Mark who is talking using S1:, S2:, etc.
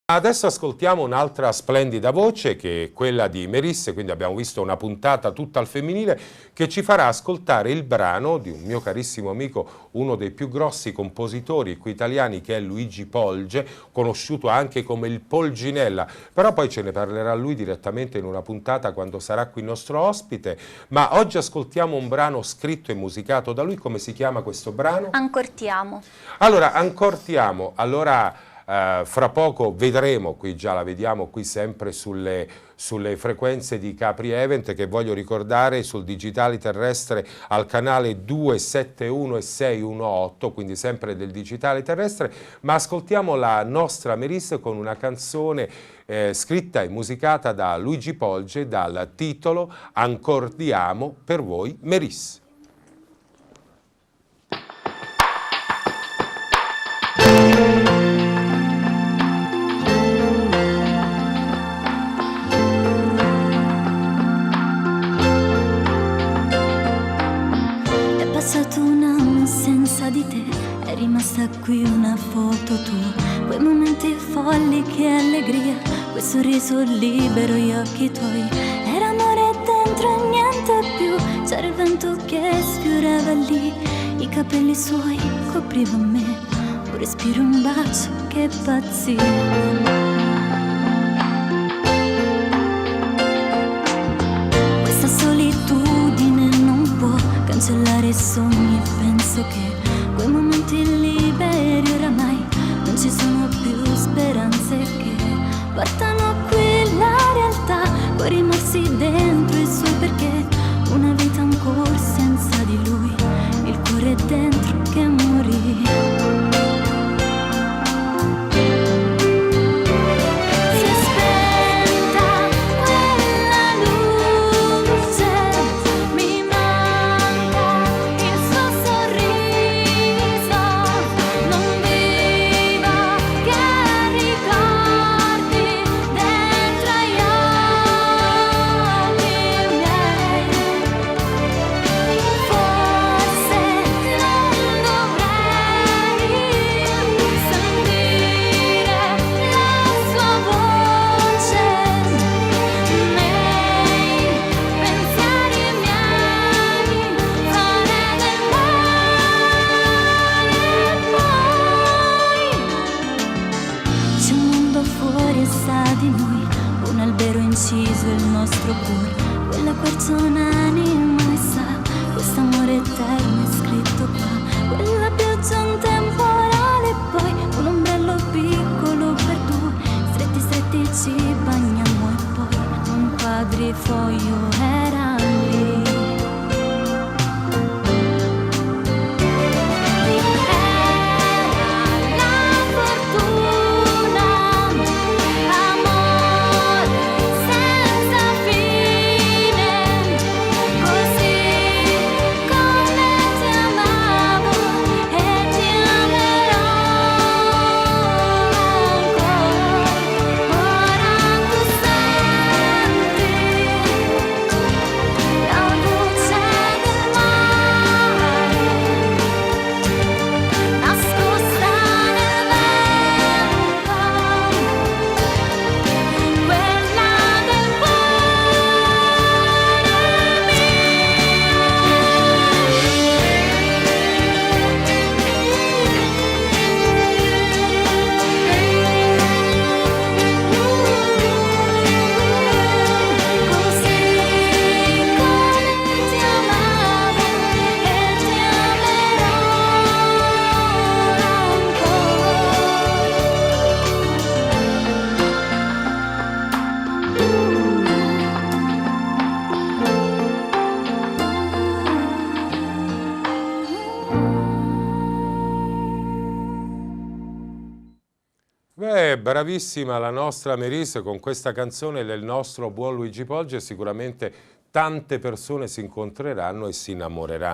S1: Adesso ascoltiamo un'altra splendida voce che è quella di Meris, quindi abbiamo visto una puntata tutta al femminile che ci farà ascoltare il brano di un mio carissimo amico, uno dei più grossi compositori qui italiani, che è Luigi Polge, conosciuto anche come il Polginella, però poi ce ne parlerà lui direttamente in una puntata quando sarà qui il nostro ospite. Ma oggi ascoltiamo un brano scritto e musicato da lui. Come si chiama questo brano?
S2: Ancor ti amo.
S1: Allora, Ancor ti amo. Allora, fra poco vedremo, qui già la vediamo qui sempre sulle frequenze di Capri Event, che voglio ricordare sul digitale terrestre al canale 271 e 618, quindi sempre del digitale terrestre. Ma ascoltiamo la nostra Meris con una canzone scritta e musicata da Luigi Polge dal titolo Ancor ti amo, per voi Meris.
S3: Di te è rimasta qui una foto tua, quei momenti folli, che allegria, quel sorriso libero, gli occhi tuoi, era amore dentro e niente più, c'era il vento che sfiorava lì, i capelli suoi copriva me, un respiro, un bacio, che pazzia. Questa solitudine non può cancellare i sogni, penso che quei momenti liberi oramai non ci sono più speranze che portano qui la realtà, coi rimorsi dentro i suoi perché, una vita ancora senza di lui, il cuore dentro che morì. Inciso il nostro cuore, quella persona anima e sa, quest'amore eterno è scritto qua, quella pioggia un temporale e poi un ombrello piccolo per due, stretti stretti ci bagniamo e poi un quadrifoglio era lì.
S1: Bravissima la nostra Meris con questa canzone del nostro buon Luigi Polge, sicuramente tante persone si incontreranno e si innamoreranno.